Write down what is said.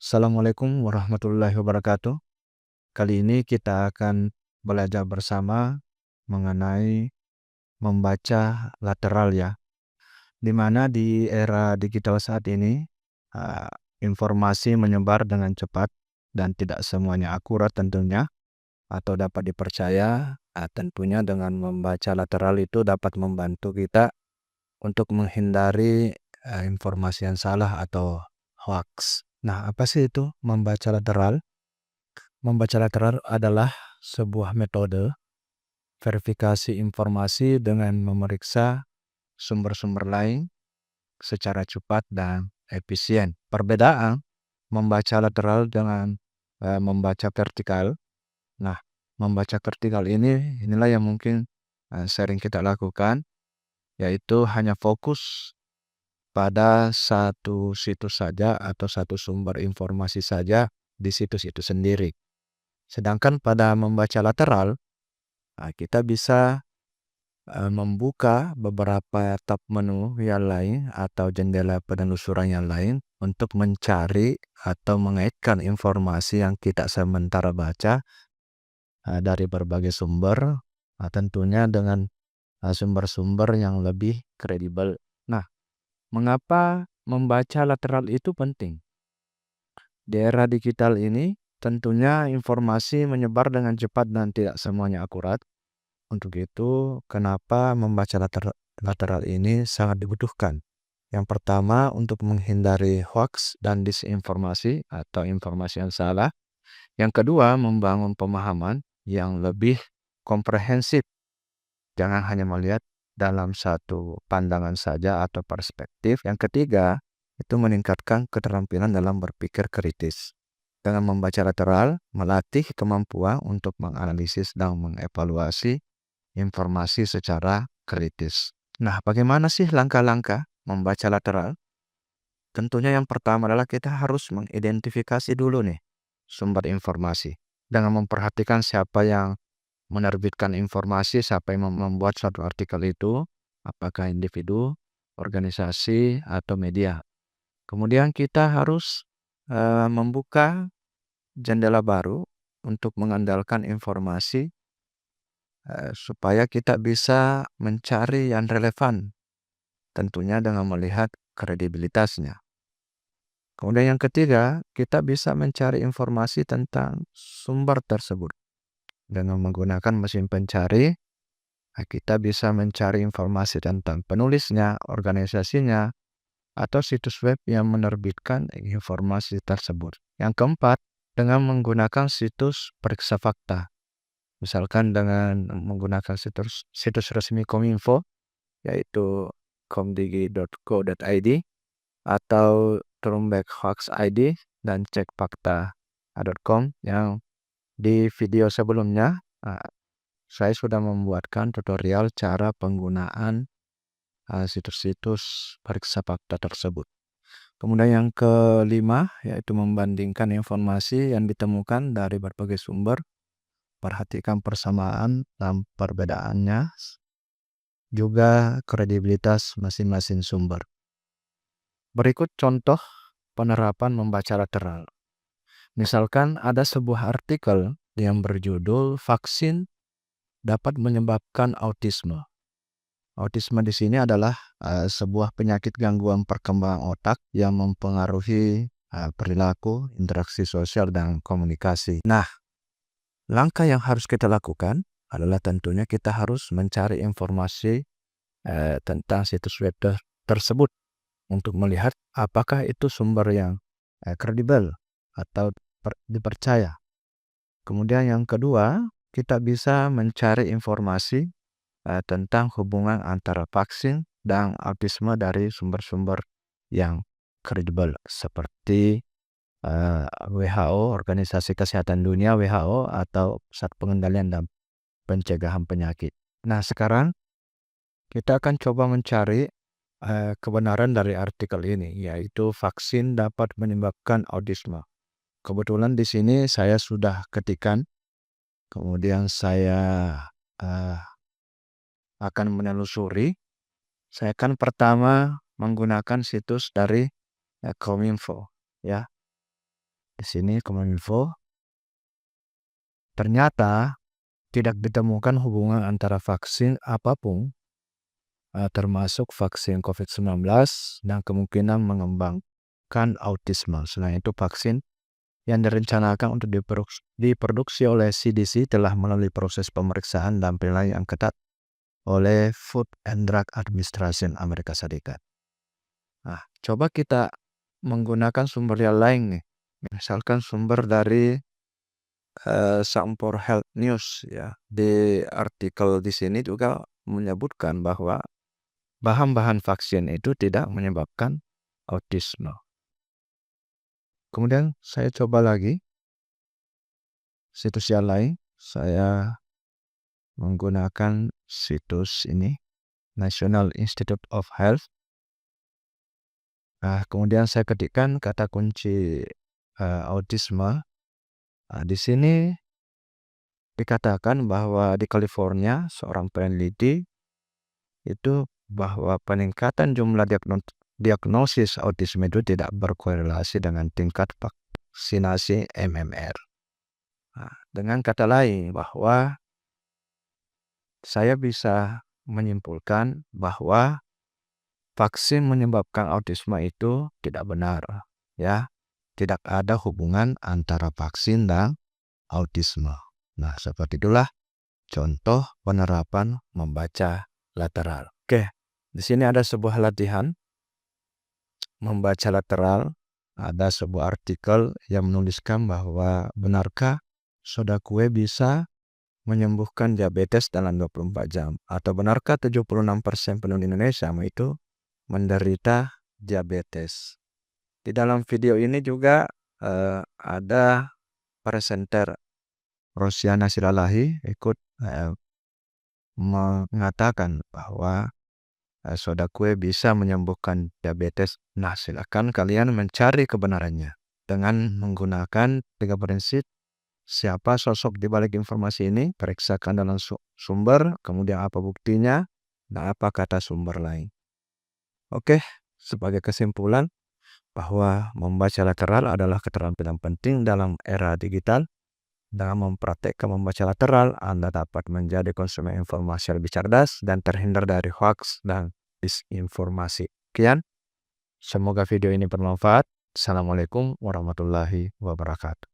Assalamualaikum warahmatullahi wabarakatuh. Kali ini kita akan belajar bersama mengenai membaca lateral ya. Di mana di era digital saat ini uh, informasi menyebar dengan cepat dan tidak semuanya akurat tentunya atau dapat dipercaya. Tentunya dengan membaca lateral itu dapat membantu kita untuk menghindari informasi yang salah atau hoax. Nah, apa sih itu membaca lateral? Membaca lateral adalah sebuah metode verifikasi informasi dengan memeriksa sumber-sumber lain secara cepat dan efisien. Perbedaan membaca lateral dengan membaca vertikal. Nah, membaca vertikal inilah yang mungkin sering kita lakukan, yaitu hanya fokus pada satu situs saja atau satu sumber informasi saja di situs itu sendiri. Sedangkan pada membaca lateral, kita bisa membuka beberapa tab menu yang lain atau jendela penelusuran yang lain untuk mencari atau mengaitkan informasi yang kita sementara baca dari berbagai sumber, tentunya dengan sumber-sumber yang lebih kredibel. Nah, mengapa membaca lateral itu penting? Di era digital ini, tentunya informasi menyebar dengan cepat dan tidak semuanya akurat. Untuk itu, kenapa membaca lateral ini sangat dibutuhkan? Yang pertama, untuk menghindari hoax dan disinformasi atau informasi yang salah. Yang kedua, membangun pemahaman yang lebih komprehensif. Jangan hanya melihat dalam satu pandangan saja atau perspektif. Yang ketiga, itu meningkatkan keterampilan dalam berpikir kritis. Dengan membaca lateral, melatih kemampuan untuk menganalisis dan mengevaluasi informasi secara kritis. Nah, bagaimana sih langkah-langkah membaca lateral? Tentunya yang pertama adalah kita harus mengidentifikasi dulu nih sumber informasi. Dengan memperhatikan siapa yang menerbitkan informasi, siapa yang membuat suatu artikel itu, apakah individu, organisasi, atau media. Kemudian kita harus membuka jendela baru untuk mengandalkan informasi supaya kita bisa mencari yang relevan, tentunya dengan melihat kredibilitasnya. Kemudian yang ketiga, kita bisa mencari informasi tentang sumber tersebut. Dengan menggunakan mesin pencari, kita bisa mencari informasi tentang penulisnya, organisasinya, atau situs web yang menerbitkan informasi tersebut. Yang keempat, dengan menggunakan situs periksa fakta. Misalkan dengan menggunakan situs resmi Kominfo, yaitu komdigi.co.id, atau Turunback Hoax ID, dan cekfakta.com yang di video sebelumnya saya sudah membuatkan tutorial cara penggunaan situs-situs periksa fakta tersebut. Kemudian yang kelima, yaitu membandingkan informasi yang ditemukan dari berbagai sumber. Perhatikan persamaan dan perbedaannya, juga kredibilitas masing-masing sumber. Berikut contoh penerapan membaca lateral. Misalkan ada sebuah artikel yang berjudul "Vaksin dapat menyebabkan autisme". Autisme di sini adalah sebuah penyakit gangguan perkembangan otak yang mempengaruhi perilaku, interaksi sosial, dan komunikasi. Nah, langkah yang harus kita lakukan adalah tentunya kita harus mencari informasi tentang situs web tersebut untuk melihat apakah itu sumber yang kredibel atau dipercaya. Kemudian yang kedua, kita bisa mencari informasi tentang hubungan antara vaksin dan autisme dari sumber-sumber yang kredibel seperti WHO, Organisasi Kesehatan Dunia (WHO), atau Pusat Pengendalian dan Pencegahan Penyakit. Nah, sekarang kita akan coba mencari kebenaran dari artikel ini, yaitu vaksin dapat menyebabkan autisme. Kebetulan di sini saya sudah ketikkan, kemudian saya akan menelusuri. Saya akan pertama menggunakan situs dari Kominfo, ya. Di sini Kominfo, ternyata tidak ditemukan hubungan antara vaksin apapun, termasuk vaksin COVID-19 dan kemungkinan mengembangkan autisme. Selain itu, vaksin yang direncanakan untuk diproduksi oleh CDC telah melalui proses pemeriksaan dan penilaian yang ketat oleh Food and Drug Administration Amerika Serikat. Nah, coba kita menggunakan sumber yang lain nih. Misalkan sumber dari Sampor Health News ya. Di artikel di sini juga menyebutkan bahwa bahan-bahan vaksin itu tidak menyebabkan autisme. Kemudian saya coba lagi situs yang lain. Saya menggunakan situs ini, National Institute of Health. Nah, kemudian saya ketikkan kata kunci autisme. Nah, di sini dikatakan bahwa di California seorang peneliti itu bahwa peningkatan jumlah diagnosis autisme itu tidak berkorelasi dengan tingkat vaksinasi MMR. Nah, dengan kata lain bahwa saya bisa menyimpulkan bahwa vaksin menyebabkan autisme itu tidak benar, ya. Tidak ada hubungan antara vaksin dan autisme. Nah, seperti itulah contoh penerapan membaca lateral. Oke, di sini ada sebuah latihan membaca lateral. Ada sebuah artikel yang menuliskan bahwa benarkah soda kue bisa menyembuhkan diabetes dalam 24 jam? Atau benarkah 76% penduduk Indonesia itu menderita diabetes? Di dalam video ini juga ada presenter Rosiana Silalahi ikut mengatakan bahwa soda kue bisa menyembuhkan diabetes. Nah, silakan kalian mencari kebenarannya dengan menggunakan 3 prinsip. Siapa sosok di balik informasi ini? Periksakan dalam sumber, kemudian apa buktinya, dan apa kata sumber lain. Oke, sebagai kesimpulan bahwa membaca lateral adalah keterampilan penting dalam era digital. Dengan mempraktekkan membaca lateral, Anda dapat menjadi konsumen informasi yang lebih cerdas dan terhindar dari hoax dan disinformasi. Sekian, semoga video ini bermanfaat. Assalamualaikum warahmatullahi wabarakatuh.